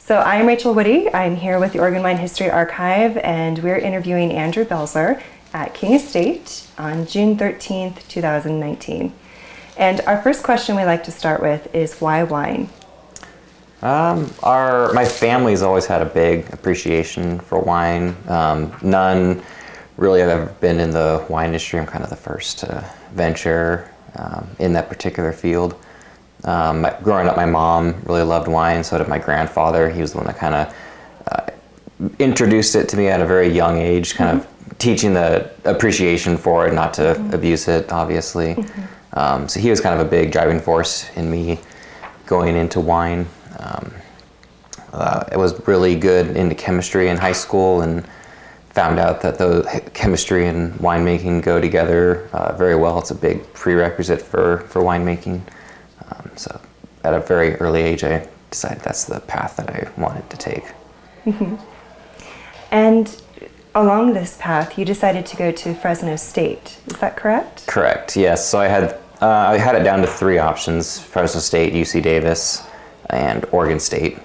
So I'm Rachael Woody. I'm here with the Oregon Wine History Archive, and we're interviewing Andrew Belzer at King Estate on June 13th, 2019. And our first question we like to start with is, why wine? My family's always had a big appreciation for wine. None really have ever been in the wine industry. I'm kind of the first to venture in that particular field. Growing up, my mom really loved wine, so did my grandfather. He was the one that kind of introduced it to me at a very young age, kind of teaching the appreciation for it, not to abuse it, obviously. So he was kind of a big driving force in me going into wine. I was really good into chemistry in high school and found out that the chemistry and winemaking go together very well. It's a big prerequisite for winemaking. So at a very early age, I decided that's the path that I wanted to take. And along this path, you decided to go to Fresno State. Is that correct? Correct, yes. So I had it down to three options: Fresno State, UC Davis, and Oregon State.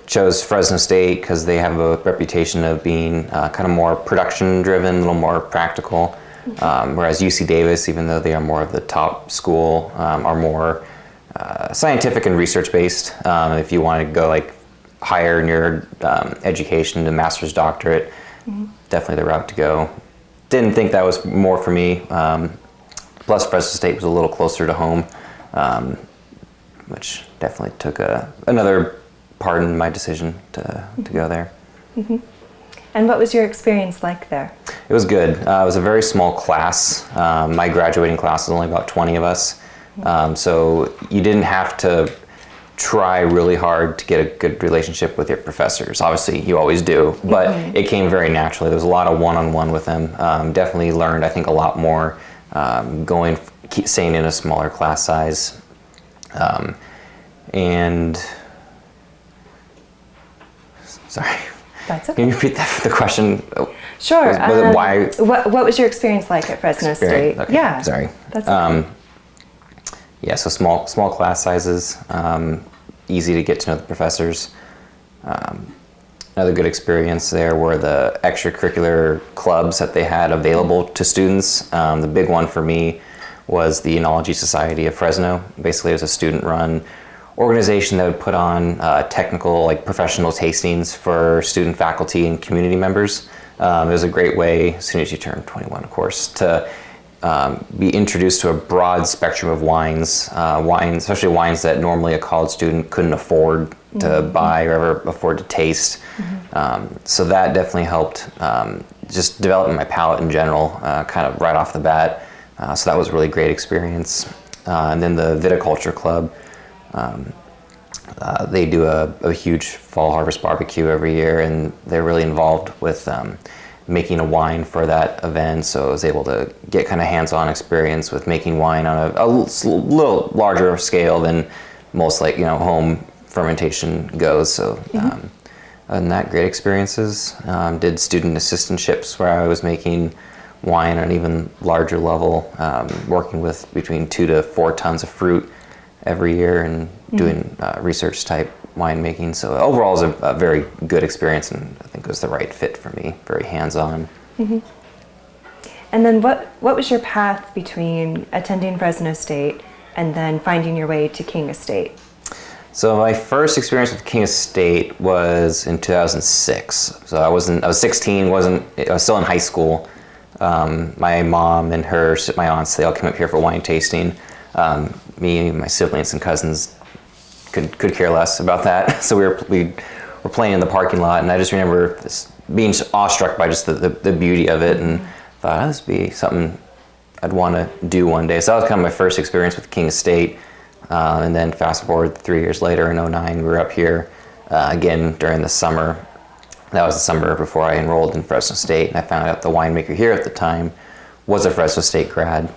Chose Fresno State because they have a reputation of being kind of more production driven, a little more practical. Whereas UC Davis, even though they are more of the top school, are more scientific and research based. If you want to go like higher in your education to master's, doctorate, definitely the route to go. Didn't think that was more for me. Plus Fresno State was a little closer to home, which definitely took another part in my decision to go there. And what was your experience like there? It was good. It was a very small class. My graduating class was only about 20 of us. So you didn't have to try really hard to get a good relationship with your professors. Obviously, you always do, but it came very naturally. There was a lot of one-on-one with them. Definitely learned, I think, a lot more staying in a smaller class size. Sorry. That's okay. Can you repeat the question? Sure. Why? What was your experience like at Fresno State? Okay. Yeah. Sorry. That's okay. Yeah, so small class sizes, easy to get to know the professors. Another good experience there were the extracurricular clubs that they had available to students. The big one for me was the Enology Society of Fresno. Basically, it was a student-run organization that would put on technical, like professional tastings for student, faculty, and community members. It was a great way, as soon as you turn 21, of course, to be introduced to a broad spectrum of wines, especially wines that normally a college student couldn't afford to buy or ever afford to taste. So that definitely helped just developing my palate in general, kind of right off the bat. So that was a really great experience. And then the Viticulture Club, they do a huge fall harvest barbecue every year, and they're really involved with making a wine for that event. So I was able to get kind of hands-on experience with making wine on a little larger scale than most home fermentation goes. So other than that, great experiences. Did student assistantships where I was making wine on an even larger level, working with between 2 to 4 tons of fruit every year and doing research type winemaking. So overall, it was a very good experience, and I think it was the right fit for me, very hands-on. And then what was your path between attending Fresno State and then finding your way to King Estate? So my first experience with King Estate was in 2006. So I was 16, I was still in high school. My mom and my aunts, they all came up here for wine tasting. Me, my siblings and cousins could care less about that. So we were playing in the parking lot, and I just remember being awestruck by just the beauty of it, and thought, this would be something I'd want to do one day. So that was kind of my first experience with King Estate. And then fast forward 3 years later in 2009, we were up here again during the summer. That was the summer before I enrolled in Fresno State, and I found out the winemaker here at the time was a Fresno State grad,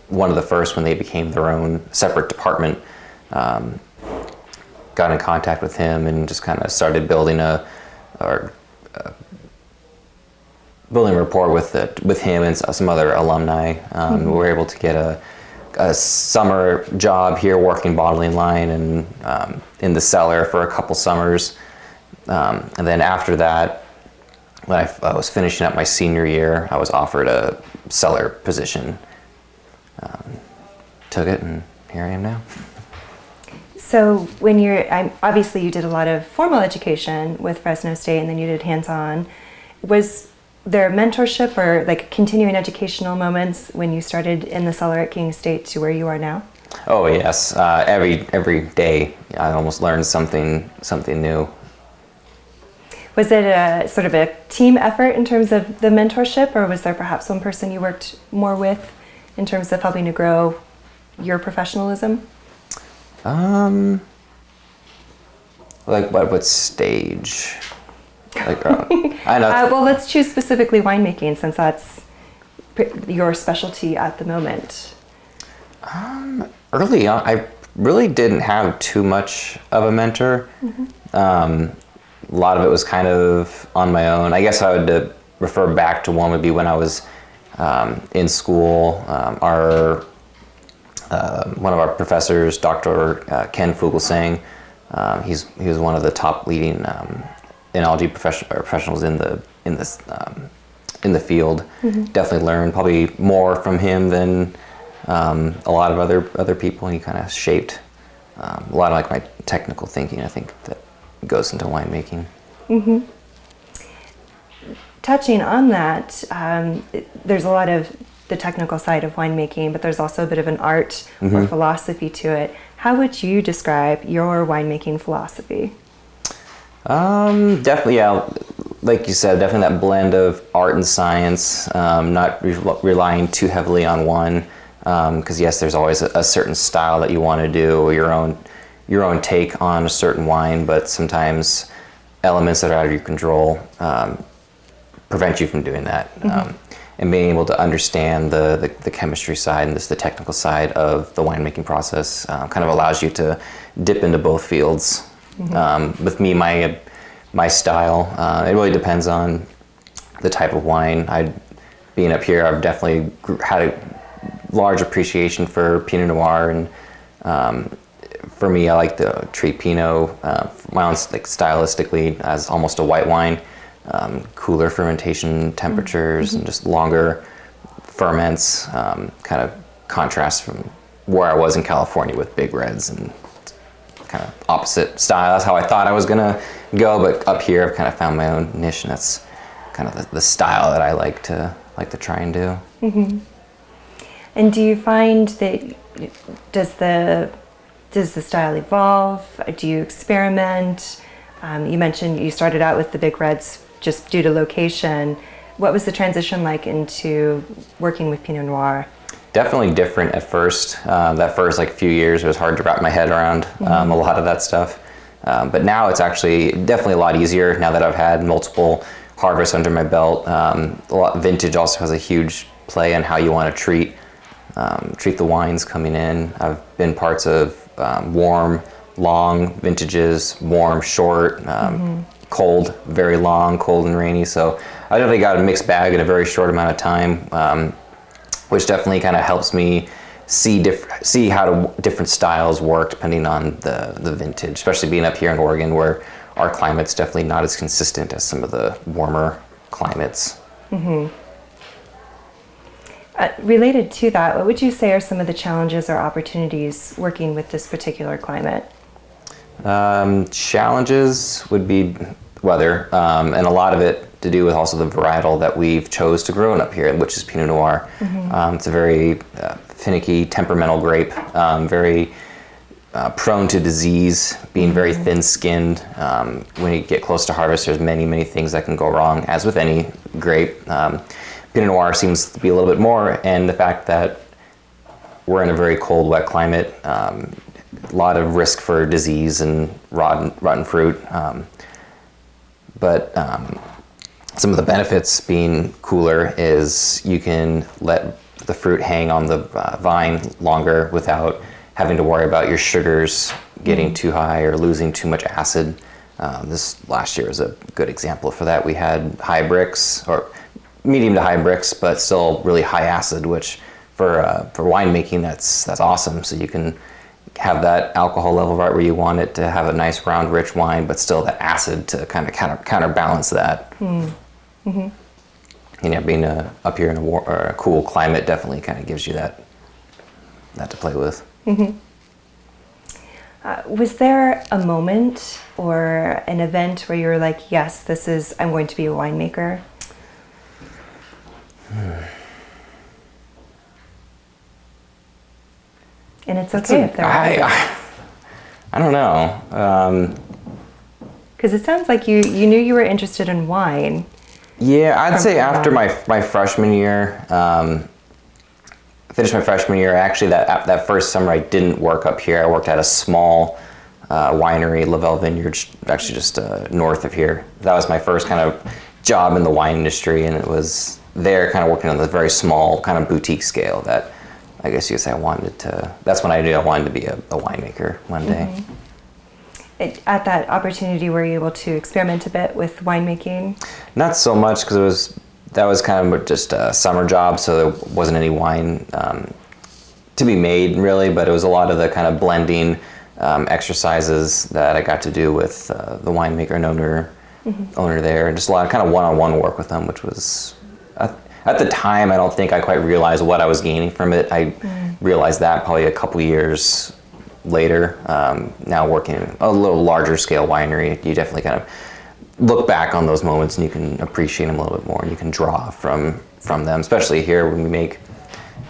one of the first when they became their own separate department. Got in contact with him and just kind of started building a rapport with him and some other alumni. We were able to get a a summer job here working bottling line and in the cellar for a couple summers. And then after that, when I was finishing up my senior year, I was offered a cellar position. Took it, and here I am now. So when obviously you did a lot of formal education with Fresno State, and then you did hands-on. Was there mentorship or like continuing educational moments when you started in the cellar at King State to where you are now? Oh yes, every day I almost learned something new. Was it a sort of a team effort in terms of the mentorship, or was there perhaps one person you worked more with in terms of helping to grow your professionalism? Like what stage? Like, I know. Well, let's choose specifically winemaking, since that's your specialty at the moment. Early on, I really didn't have too much of a mentor. A lot of it was kind of on my own. I guess I would refer back to one would be when I was in school. One of our professors, Dr. Ken Fugelsang, he was one of the top leading enology professionals in the field. Definitely learned probably more from him than a lot of other people. He kind of shaped a lot of like my technical thinking, I think, that goes into winemaking. Touching on that, there's a lot of the technical side of winemaking, but there's also a bit of an art or philosophy to it. How would you describe your winemaking philosophy? Definitely, yeah. Like you said, definitely that blend of art and science, not relying too heavily on one. Because yes, there's always a certain style that you want to do, or your own take on a certain wine, but sometimes elements that are out of your control prevent you from doing that. And being able to understand the chemistry side and the technical side of the winemaking process kind of allows you to dip into both fields. With me, my style, it really depends on the type of wine. Being up here, I've definitely had a large appreciation for Pinot Noir, and for me, I like to treat Pinot, my own like stylistically, as almost a white wine. Cooler fermentation temperatures and just longer ferments, kind of contrast from where I was in California with big reds and kind of opposite style. That's how I thought I was gonna go, but up here I've kind of found my own niche, and that's kind of the style that I like to try and do. And do you find that does the style evolve? Do you experiment? You mentioned you started out with the big reds just due to location. What was the transition like into working with Pinot Noir? Definitely different at first. That first like few years, it was hard to wrap my head around a lot of that stuff. But now it's actually definitely a lot easier now that I've had multiple harvests under my belt. Vintage also has a huge play on how you want to treat the wines coming in. I've been parts of warm, long vintages, warm, short, cold, very long, cold and rainy. So I definitely got a mixed bag in a very short amount of time, which definitely kind of helps me see how different styles work depending on the vintage, especially being up here in Oregon, where our climate's definitely not as consistent as some of the warmer climates. Related to that, what would you say are some of the challenges or opportunities working with this particular climate? Challenges would be weather, and a lot of it to do with also the varietal that we've chose to grow up here, which is Pinot Noir. It's a very finicky, temperamental grape, very prone to disease, being very thin-skinned. When you get close to harvest, there's many things that can go wrong, as with any grape. Pinot Noir seems to be a little bit more, and the fact that we're in a very cold, wet climate, a lot of risk for disease and rotten fruit. But some of the benefits being cooler is you can let the fruit hang on the vine longer without having to worry about your sugars getting too high or losing too much acid. This last year was a good example for that. We had high Brix, or medium to high Brix, but still really high acid, which for winemaking, that's awesome. So you can have that alcohol level right where you want it to have a nice round rich wine, but still the acid to kind of counterbalance that. Mm-hmm. And yeah, being up here in a cool climate definitely kind of gives you that to play with. Mm-hmm. Was there a moment or an event where you were like, yes, I'm going to be a winemaker? And it's okay if there are. I don't know. Because it sounds like you knew you were interested in wine. Yeah, I'd say after my freshman year, finished my freshman year. Actually, that first summer I didn't work up here. I worked at a small winery, Belzer Vineyards, actually just north of here. That was my first kind of job in the wine industry, and it was there kind of working on the very small kind of boutique scale that I guess you could say that's when I knew I wanted to be a winemaker one day. Mm-hmm. At that opportunity, were you able to experiment a bit with winemaking? Not so much, because that was kind of just a summer job, so there wasn't any wine to be made really, but it was a lot of the kind of blending exercises that I got to do with the winemaker and owner there, and just a lot of kind of one-on-one work with them, which was at the time I don't think I quite realized what I was gaining from it. I realized that probably a couple years later. Now working in a little larger scale winery, you definitely kind of look back on those moments and you can appreciate them a little bit more, and you can draw from them, especially here when we make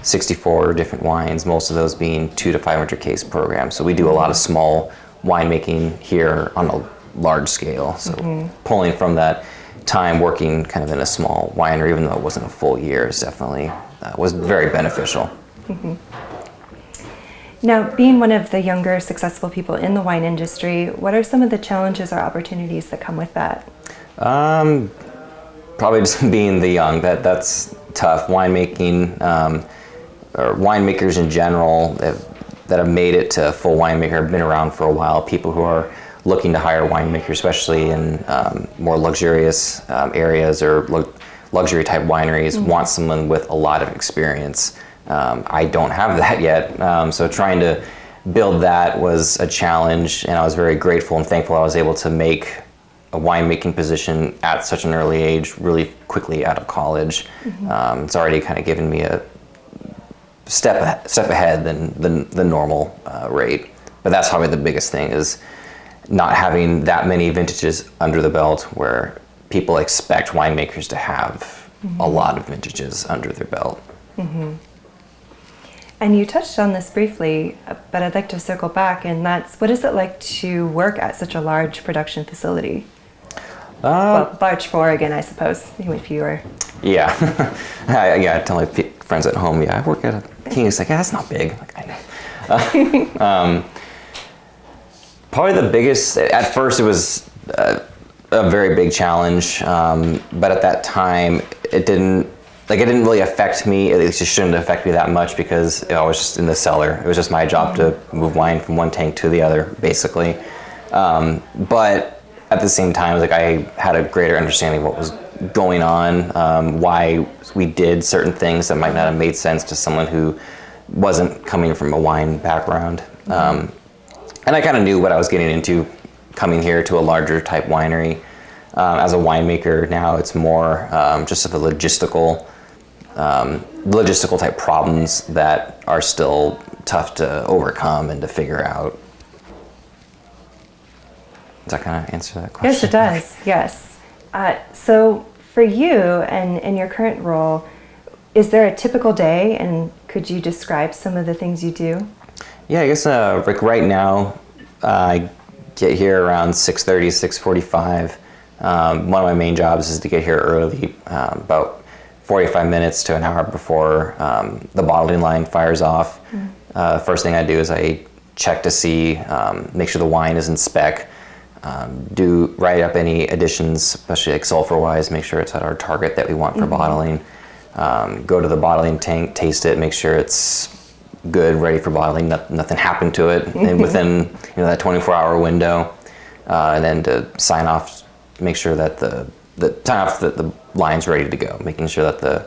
64 different wines, most of those being 200 to 500 case programs. So we do a lot of small winemaking here on a large scale. So pulling from that time working kind of in a small winery, even though it wasn't a full year, is definitely was very beneficial. Mm-hmm. Now, being one of the younger, successful people in the wine industry, what are some of the challenges or opportunities that come with that? Probably just being the young. That's tough. Winemaking, or winemakers in general that have made it to full winemaker have been around for a while. People who are looking to hire winemakers, especially in more luxurious areas or luxury type wineries, want someone with a lot of experience. I don't have that yet, so trying to build that was a challenge, and I was very grateful and thankful I was able to make a winemaking position at such an early age, really quickly out of college. It's already kind of given me a step ahead than the normal rate, but that's probably the biggest thing, is not having that many vintages under the belt, where people expect winemakers to have a lot of vintages under their belt. And you touched on this briefly, but I'd like to circle back, and that's, what is it like to work at such a large production facility? Well, large for Oregon, I suppose, if you were. Yeah. I tell my friends at home, I work at a King. It's like, that's not big. Like, I know. Probably the biggest, at first it was a very big challenge, but at that time it didn't really affect me. At least it shouldn't affect me that much, because I was just in the cellar. It was just my job to move wine from one tank to the other, basically. But at the same time, I had a greater understanding of what was going on, why we did certain things that might not have made sense to someone who wasn't coming from a wine background. And I kind of knew what I was getting into coming here to a larger type winery. As a winemaker now, it's more just of a logistical type problems that are still tough to overcome and to figure out. Does that kind of answer that question? Yes, it does. Yes. So for you and in your current role, is there a typical day, and could you describe some of the things you do? Yeah, I guess right now I get here around 6:30, 6:45. One of my main jobs is to get here early, about 45 minutes to an hour before the bottling line fires off. First thing I do is I check to see, make sure the wine is in spec, write up any additions, especially like sulfur-wise, make sure it's at our target that we want for bottling. Go to the bottling tank, taste it, make sure it's good, ready for bottling, nothing happened to it, and within that 24-hour window, and then to sign off, make sure that the line's ready to go, making sure that the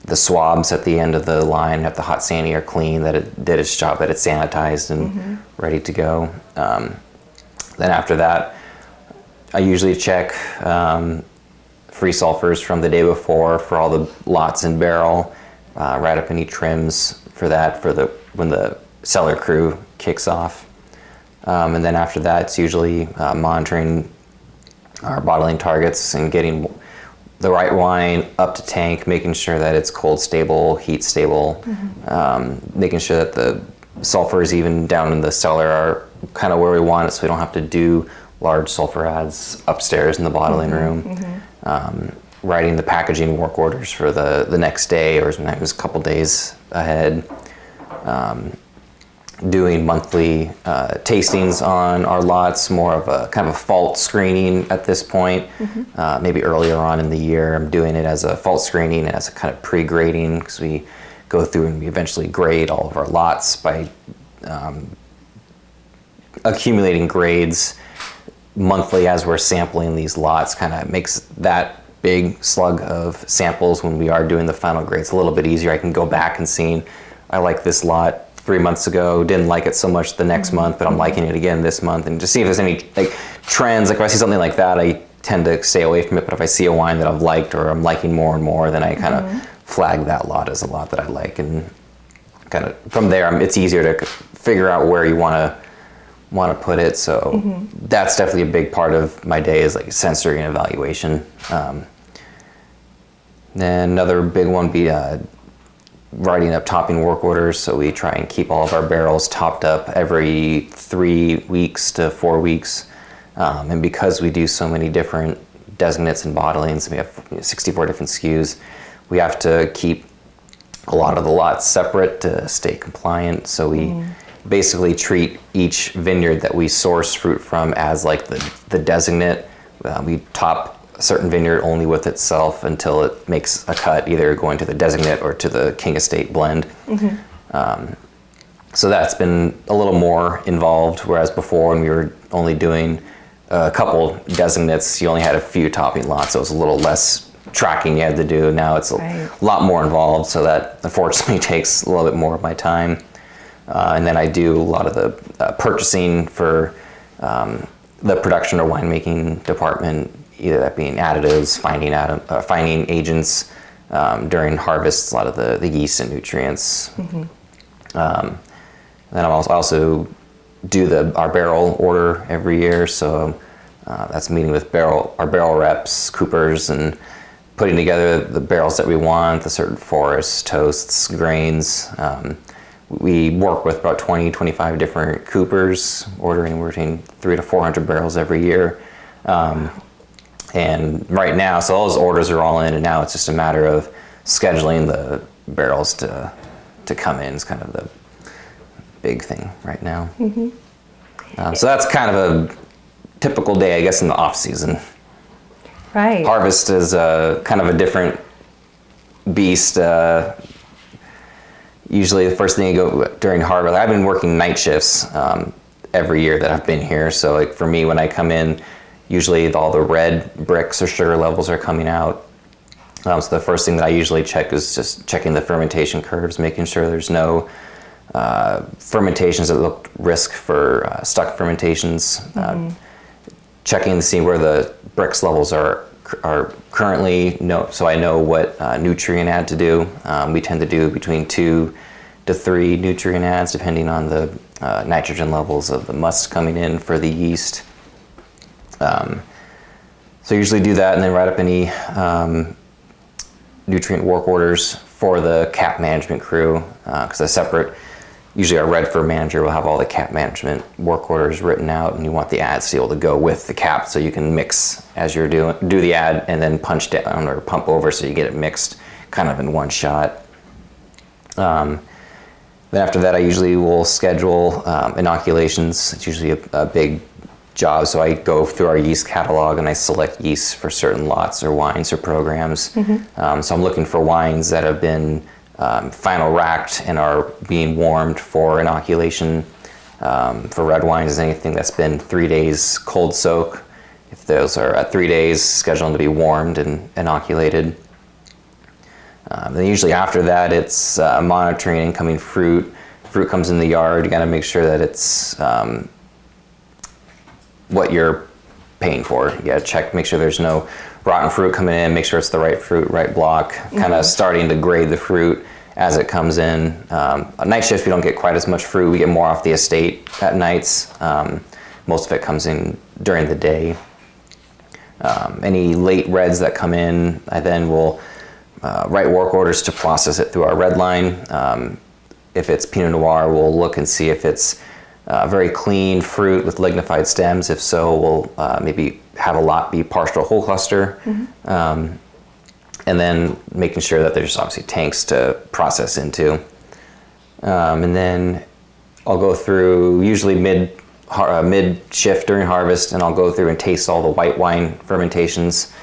The swabs at the end of the line at the hot sandy are clean, that it did its job, that it's sanitized and ready to go. Then after that, I usually check free sulfurs from the day before for all the lots in barrel, write up any trims for that when the cellar crew kicks off. And then after that, it's usually monitoring our bottling targets and getting the right wine up to tank, making sure that it's cold stable, heat stable, making sure that the sulfurs even down in the cellar are kind of where we want it, so we don't have to do large sulfur adds upstairs in the bottling room. Writing the packaging work orders for the next day or sometimes a couple days ahead. Doing monthly tastings on our lots, more of a kind of a fault screening at this point. Maybe earlier on in the year, I'm doing it as a fault screening and as a kind of pre-grading, because we go through and we eventually grade all of our lots by accumulating grades monthly as we're sampling these lots. Kind of makes that big slug of samples when we are doing the final grades a little bit easier. I can go back and see, I like this lot 3 months ago, didn't like it so much the next month, but I'm liking it again this month, and just see if there's any like trends. Like if I see something like that, I tend to stay away from it, but if I see a wine that I've liked or I'm liking more and more, then I kind of flag that lot as a lot that I like, and kind of from there it's easier to figure out where you want to put it. So that's definitely a big part of my day, is like sensory and evaluation. Then another big one be writing up topping work orders. So we try and keep all of our barrels topped up every 3 weeks to 4 weeks. And because we do so many different designates and bottlings, we have 64 different SKUs, we have to keep a lot of the lots separate to stay compliant. So we basically treat each vineyard that we source fruit from as like the designate. We top a certain vineyard only with itself until it makes a cut, either going to the designate or to the King Estate blend. So that's been a little more involved, whereas before when we were only doing a couple designates, you only had a few topping lots, so it was a little less tracking you had to do. Now it's a lot more involved, so that unfortunately takes a little bit more of my time. And then I do a lot of the purchasing for the production or winemaking department, either that being additives, finding agents during harvest, a lot of the yeast and nutrients. Then I also do our barrel order every year, so that's meeting with our barrel reps, coopers, and putting together the barrels that we want, the certain forests, toasts, grains. We work with about 25 different coopers, ordering between 300 to 400 barrels every year. And right now, so all those orders are all in, and now it's just a matter of scheduling the barrels to come in. Is kind of the big thing right now. So that's kind of a typical day, I guess, in the off season. Right. Harvest is kind of a different beast. Usually the first thing you go during harvest, I've been working night shifts every year that I've been here. So like for me, when I come in, usually all the red bricks or sugar levels are coming out. So the first thing that I usually check is just checking the fermentation curves, making sure there's no fermentations that look risk for stuck fermentations. Checking to see where the bricks levels are currently, so I know what nutrient add to do. We tend to do between 2 to 3 nutrient adds depending on the nitrogen levels of the must coming in for the yeast. So I usually do that and then write up any nutrient work orders for the cap management crew, because usually our Redford manager will have all the cap management work orders written out, and you want the ads to be able to go with the cap, so you can mix as you're do the ad and then punch down or pump over, so you get it mixed kind of in one shot. Then after that, I usually will schedule inoculations. It's usually a big job, so I go through our yeast catalog and I select yeasts for certain lots or wines or programs. So I'm looking for wines that have been final racked and are being warmed for inoculation. For red wines, anything that's been 3 days cold soak, if those are at 3 days, scheduled to be warmed and inoculated. Then usually after that, it's monitoring incoming fruit. Fruit comes in the yard, you got to make sure that it's what you're paying for. You got to check, make sure there's no rotten fruit coming in, make sure it's the right fruit, right block, kind of starting to grade the fruit as it comes in. A night shift, we don't get quite as much fruit. We get more off the estate at nights. Most of it comes in during the day. Any late reds that come in, I then will write work orders to process it through our red line. If it's Pinot Noir, we'll look and see if it's very clean fruit with lignified stems. If so, we'll maybe have a lot be partial whole cluster. And then making sure that there's obviously tanks to process into. And then I'll go through usually mid shift during harvest, and I'll go through and taste all the white wine fermentations,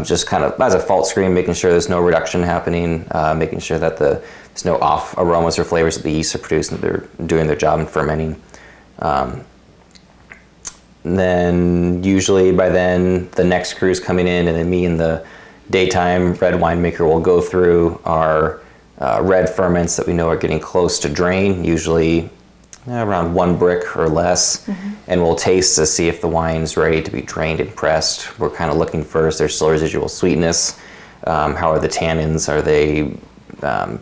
just kind of as a fault screen, making sure there's no reduction happening, making sure that there's no off aromas or flavors that the yeast are producing, that they're doing their job in fermenting. Then usually by then the next crew's coming in, and then me and the daytime red winemaker will go through our red ferments that we know are getting close to drain, usually around 1 brick or less, and we'll taste to see if the wine's ready to be drained and pressed. We're kind of looking first, there's still residual sweetness. How are the tannins? Are they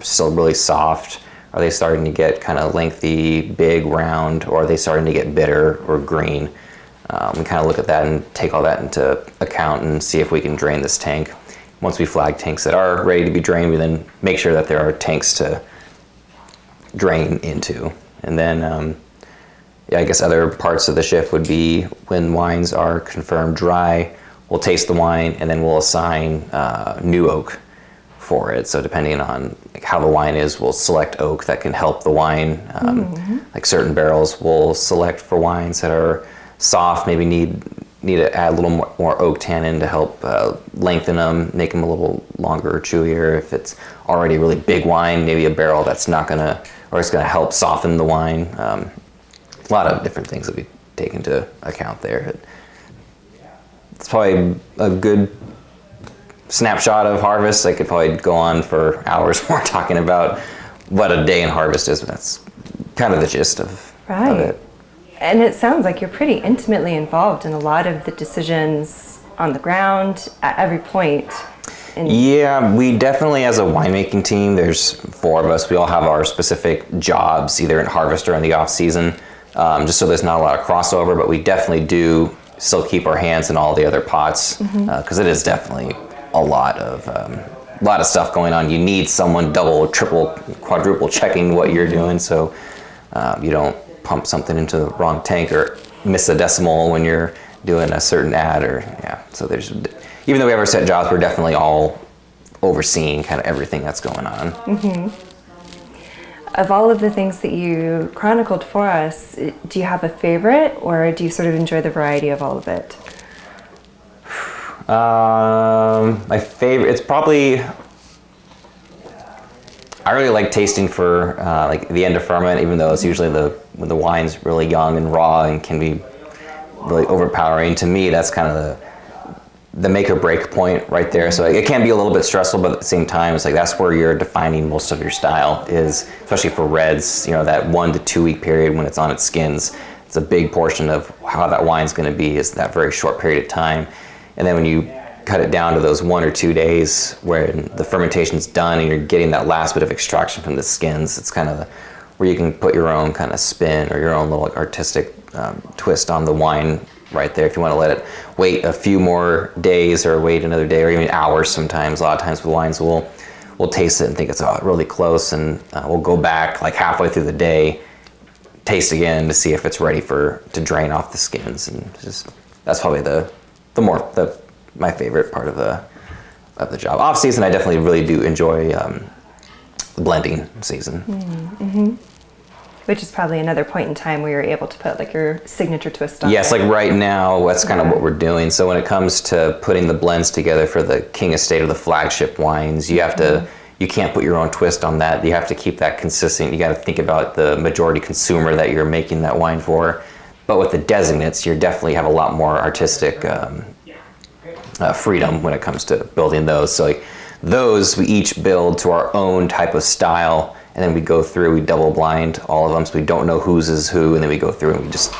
still really soft? Are they starting to get kind of lengthy, big, round, or are they starting to get bitter or green? We kind of look at that and take all that into account and see if we can drain this tank. Once we flag tanks that are ready to be drained, we then make sure that there are tanks to drain into. And then, I guess other parts of the shift would be when wines are confirmed dry, we'll taste the wine and then we'll assign new oak for it. So depending on how the wine is, we'll select oak that can help the wine. Like certain barrels we'll select for wines that are soft, maybe need to add a little more oak tannin to help lengthen them, make them a little longer or chewier. If it's already a really big wine, maybe a barrel that's not gonna, or it's gonna help soften the wine. A lot of different things that we take into account there. It's probably a good snapshot of harvest. I could probably go on for hours more talking about what a day in harvest is, but that's kind of the gist of it. And it sounds like you're pretty intimately involved in a lot of the decisions on the ground at every point. Yeah, we definitely, as a winemaking team, there's 4 of us. We all have our specific jobs, either in harvest or in the off season, just so there's not a lot of crossover, but we definitely do still keep our hands in all the other pots, because it is definitely a lot of stuff going on. You need someone double, triple, quadruple checking what you're doing, so you don't pump something into the wrong tank or miss a decimal when you're doing a certain ad, or so there's, even though we have our set jobs, we're definitely all overseeing kind of everything that's going on. Of all of the things that you chronicled for us, do you have a favorite, or do you sort of enjoy the variety of all of it? My favorite, it's probably, I really like tasting for like the end of ferment, even though it's usually when the wine's really young and raw and can be really overpowering. To me, that's kind of the make or break point right there. So it can be a little bit stressful, but at the same time, it's like that's where you're defining most of your style is, especially for reds, that 1 to 2 week period when it's on its skins. It's a big portion of how that wine's going to be, is that very short period of time. And then when you cut it down to those 1 or 2 days where the fermentation's done and you're getting that last bit of extraction from the skins, it's kind of where you can put your own kind of spin or your own little artistic twist on the wine right there. If you want to let it wait a few more days or wait another day or even hours sometimes. A lot of times with wines we'll taste it and think it's really close, and we'll go back like halfway through the day, taste again to see if it's ready to drain off the skins, and that's probably my favorite part of the job. Off season, I definitely really do enjoy the blending season. Which is probably another point in time where you're able to put like your signature twist on. Yes, like right now, that's kind of what we're doing. So when it comes to putting the blends together for the King Estate or the flagship wines, you have to, you can't put your own twist on that. You have to keep that consistent. You got to think about the majority consumer that you're making that wine for. But with the designates, you definitely have a lot more artistic freedom when it comes to building those. So like those we each build to our own type of style, and then we go through, we double blind all of them, so we don't know whose is who, and then we go through and we just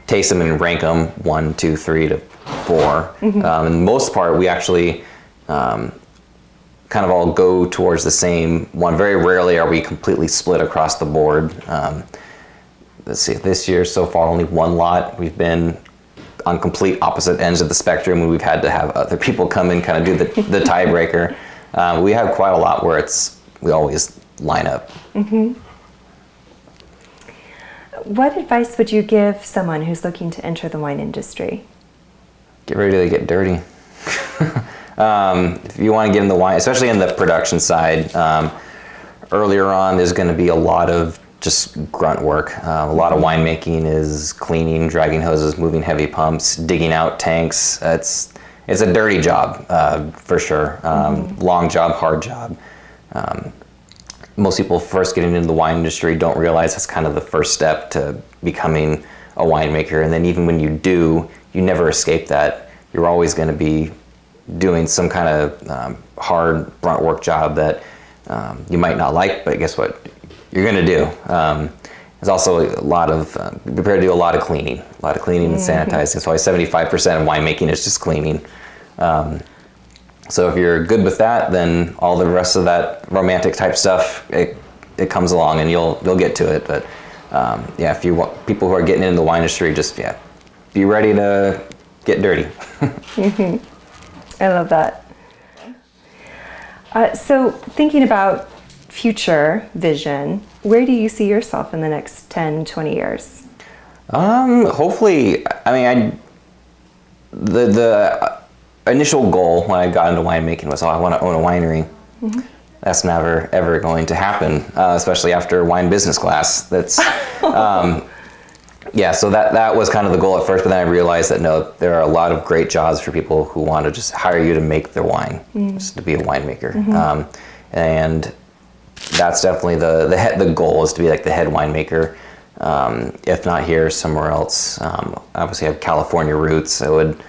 taste them and rank them 1, 2, 3 to 4. And the most part, we actually kind of all go towards the same one. Very rarely are we completely split across the board. Let's see, this year so far only one lot. We've been on complete opposite ends of the spectrum, and we've had to have other people come and kind of do the tiebreaker. We have quite a lot where we always line up. What advice would you give someone who's looking to enter the wine industry? Get ready to get dirty. If you want to get in the wine, especially in the production side, earlier on there's going to be a lot of just grunt work. A lot of winemaking is cleaning, dragging hoses, moving heavy pumps, digging out tanks. It's a dirty job, for sure. Long job, hard job. Most people first getting into the wine industry don't realize that's kind of the first step to becoming a winemaker. And then even when you do, you never escape that. You're always going to be doing some kind of hard grunt work job that you might not like, but guess what? You're going to do. There's also a lot of, be prepared to do a lot of cleaning and sanitizing. That's why 75% of winemaking is just cleaning. So if you're good with that, then all the rest of that romantic type stuff, it comes along and you'll get to it. But yeah, if you want people who are getting into the wine industry, just be ready to get dirty. I love that. So thinking about future vision, where do you see yourself in the next 10, 20 years? Hopefully, the initial goal when I got into winemaking was, I want to own a winery. That's never ever going to happen, especially after wine business class. That's yeah, so that was kind of the goal at first, but then I realized that no, there are a lot of great jobs for people who want to just hire you to make their wine, just to be a winemaker. And that's definitely the goal, is to be like the head winemaker. If not here, somewhere else. Obviously I have California roots. I would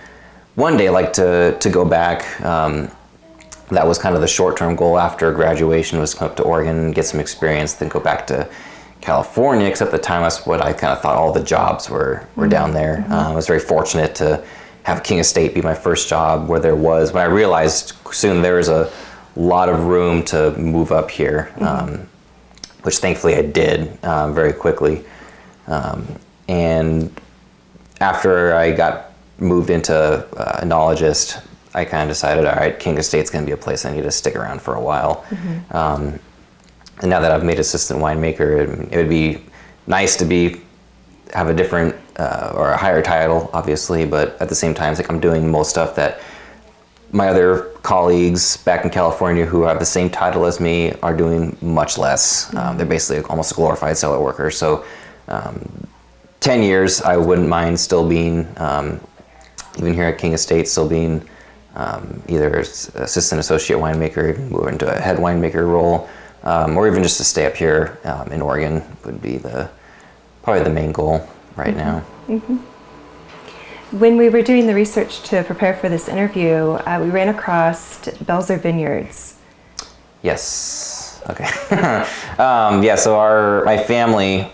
one day like to go back. That was kind of the short-term goal after graduation, was come up to Oregon, get some experience, then go back to California, except at the time that's what I kind of thought all the jobs were down there. I was very fortunate to have King Estate be my first job, where when I realized soon there was a lot of room to move up here, which thankfully I did very quickly. And after I got moved into enologist, I kind of decided, all right, King Estate's going to be a place I need to stick around for a while. And now that I've made assistant winemaker, it would be nice to have a different or a higher title, obviously, but at the same time, it's like I'm doing most stuff that my other colleagues back in California who have the same title as me are doing much less. They're basically almost a glorified cellar worker. So 10 years, I wouldn't mind still being, even here at King Estate, still being either assistant associate winemaker, even move into a head winemaker role, or even just to stay up here in Oregon would be probably the main goal right now. When we were doing the research to prepare for this interview, we ran across Belzer Vineyards. Yes. Okay. Yeah. So my family,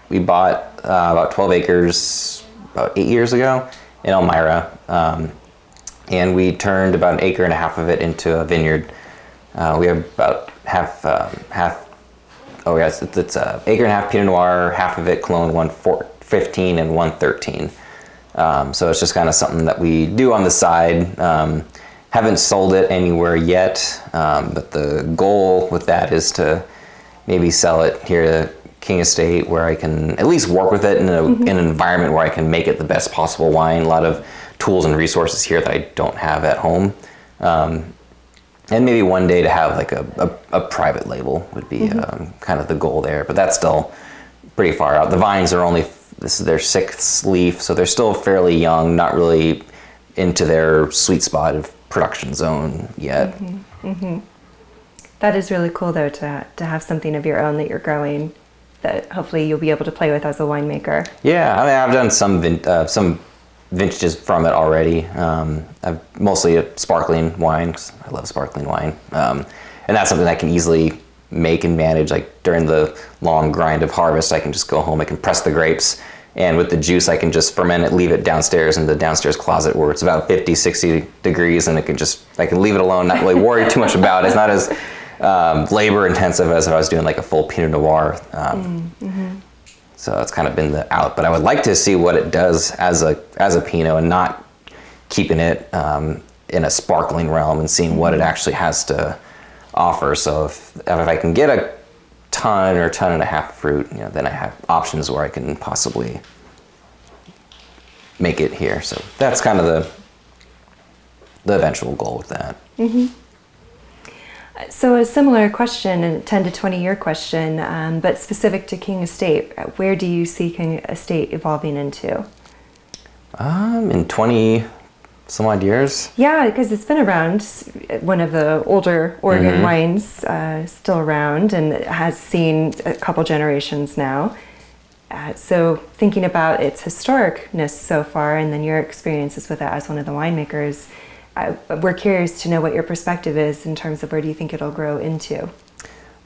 we bought about 12 acres about 8 years ago in Elmira, and we turned about 1.5 acres of it into a vineyard. We have about half. Oh yes, it's 1.5 acres Pinot Noir, half of it clone 115 and 113. So it's just kind of something that we do on the side. Haven't sold it anywhere yet, but the goal with that is to maybe sell it here to King Estate, where I can at least work with it in an environment where I can make it the best possible wine. A lot of tools and resources here that I don't have at home. And maybe one day to have like a private label would be kind of the goal there, but that's still pretty far out. The vines are this is their 6th leaf, so they're still fairly young, not really into their sweet spot of production zone yet. That is really cool, though, to have something of your own that you're growing that hopefully you'll be able to play with as a winemaker. Yeah, I mean, I've done some vintages from it already. I've mostly a sparkling wine, 'cause I love sparkling wine. And that's something I can easily make and manage. Like during the long grind of harvest, I can just go home, I can press the grapes, and with the juice, I can just ferment it, leave it downstairs in the downstairs closet where it's about 50, 60 degrees, and I can leave it alone, not really worry too much about it. It's not as labor intensive as if I was doing like a full Pinot Noir. So that's kind of been the out, but I would like to see what it does as a Pinot and not keeping it in a sparkling realm and seeing what it actually has to offer. So if I can get a ton or ton and a half of fruit, then I have options where I can possibly make it here. So that's kind of the eventual goal with that. So a similar question, a 10 to 20 year question, but specific to King Estate, where do you see King Estate evolving into? In 20 some odd years. Yeah, because it's been around, one of the older Oregon wines, still around, and it has seen a couple generations now. So thinking about its historicness so far, and then your experiences with it as one of the winemakers, we're curious to know what your perspective is in terms of where do you think it'll grow into?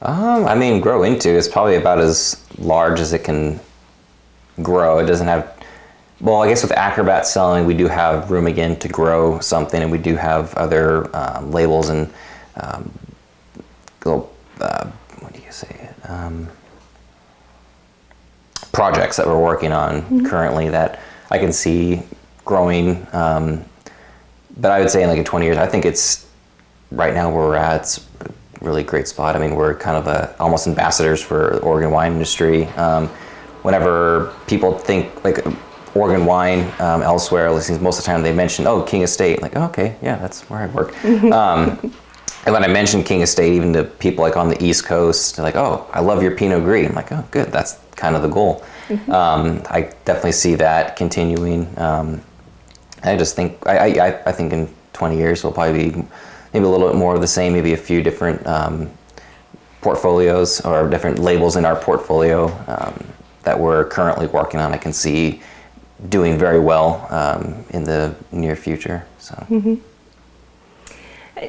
Grow into is probably about as large as it can grow. It doesn't have, well, I guess with Acrobat selling, we do have room again to grow something, and we do have other labels and what do you say? Projects that we're working on currently that I can see growing. But I would say in like 20 years, I think it's right now where we're at, it's a really great spot. I mean, we're kind of almost ambassadors for the Oregon wine industry. Whenever people think like Oregon wine elsewhere, most of the time they mention, oh, King Estate. Like, oh, okay, yeah, that's where I work. And when I mention King Estate, even to people like on the East Coast, they're like, oh, I love your Pinot Gris. I'm like, oh, good, that's kind of the goal. I definitely see that continuing. I just think, I think in 20 years we'll probably be maybe a little bit more of the same, maybe a few different portfolios or different labels in our portfolio that we're currently working on. I can see doing very well in the near future. So.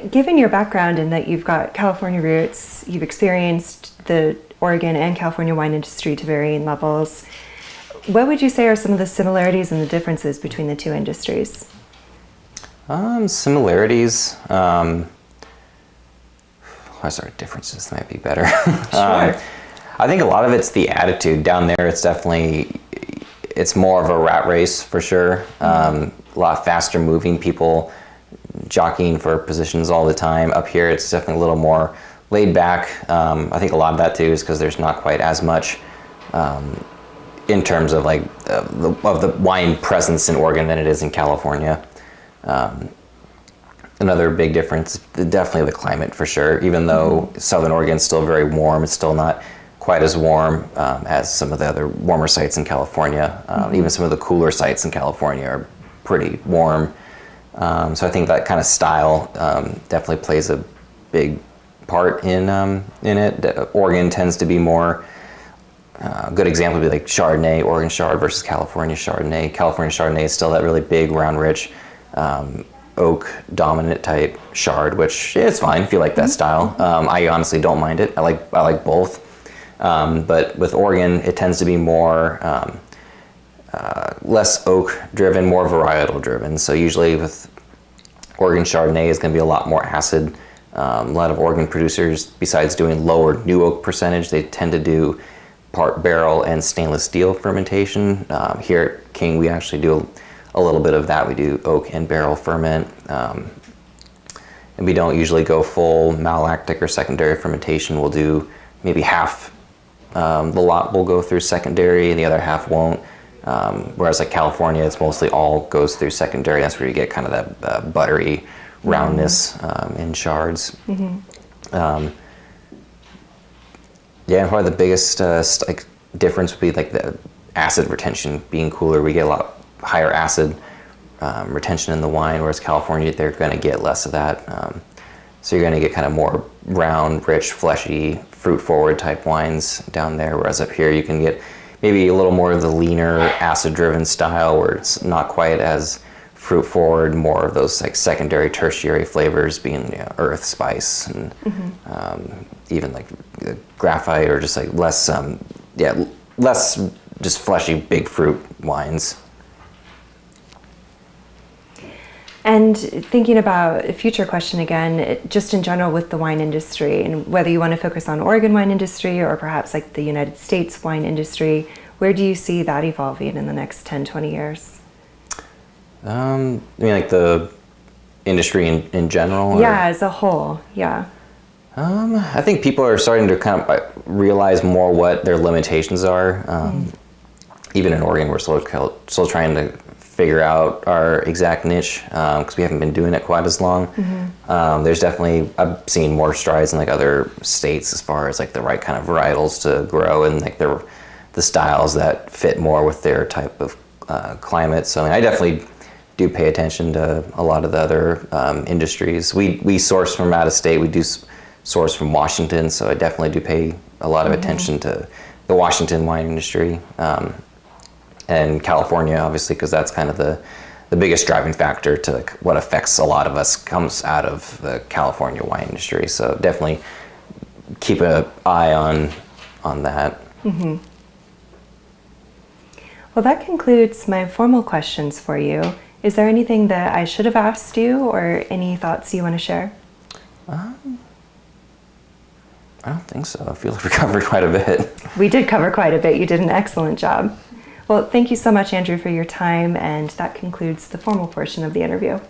Given your background in that you've got California roots, you've experienced the Oregon and California wine industry to varying levels, what would you say are some of the similarities and the differences between the two industries? Similarities, differences might be better. Sure. I think a lot of it's the attitude down there. It's more of a rat race for sure. A lot faster moving, people jockeying for positions all the time. Up here, it's definitely a little more laid back. I think a lot of that too is because there's not quite as much in terms of like of the wine presence in Oregon than it is in California. Another big difference, definitely the climate for sure. Even though Southern Oregon is still very warm, it's still not quite as warm as some of the other warmer sites in California. Even some of the cooler sites in California are pretty warm. So I think that kind of style definitely plays a big part in it. Oregon tends to be more, a good example would be like Chardonnay, Oregon Chard versus California Chardonnay. California Chardonnay is still that really big, round, rich, oak dominant type Chard, which it's fine if you like that style. I honestly don't mind it. I like both. But with Oregon, it tends to be more less oak driven, more varietal driven. So usually with Oregon Chardonnay is going to be a lot more acid. A lot of Oregon producers, besides doing lower new oak percentage, they tend to do part barrel and stainless steel fermentation. Here at King, we actually do a little bit of that. We do oak and barrel ferment. And we don't usually go full malolactic or secondary fermentation. We'll do maybe half the lot will go through secondary and the other half won't. Whereas like California, it's mostly all goes through secondary. That's where you get kind of that buttery roundness in Chards. Yeah, probably the biggest difference would be like the acid retention being cooler. We get a lot higher acid retention in the wine, whereas California, they're going to get less of that. So you're going to get kind of more round, rich, fleshy, fruit-forward type wines down there, whereas up here you can get maybe a little more of the leaner, acid-driven style, where it's not quite as fruit forward, more of those like secondary, tertiary flavors being earth, spice, and even like graphite, or just like less, less just fleshy, big fruit wines. And thinking about a future question again, just in general with the wine industry, and whether you want to focus on Oregon wine industry or perhaps like the United States wine industry, where do you see that evolving in the next 10, 20 years? I mean, like the industry in general? Or? Yeah, as a whole, yeah. I think people are starting to kind of realize more what their limitations are. Even in Oregon, we're still trying to figure out our exact niche because we haven't been doing it quite as long. There's definitely, I've seen more strides in like other states as far as like the right kind of varietals to grow and like the styles that fit more with their type of climate. So I mean, I definitely do pay attention to a lot of the other industries. We source from out of state. We do source from Washington, so I definitely do pay a lot of attention to the Washington wine industry. And California, obviously, because that's kind of the biggest driving factor to like what affects a lot of us comes out of the California wine industry. So definitely keep an eye on that. Well, that concludes my formal questions for you. Is there anything that I should have asked you or any thoughts you want to share? I don't think so. I feel like we covered quite a bit. We did cover quite a bit. You did an excellent job. Well, thank you so much, Andrew, for your time, and that concludes the formal portion of the interview.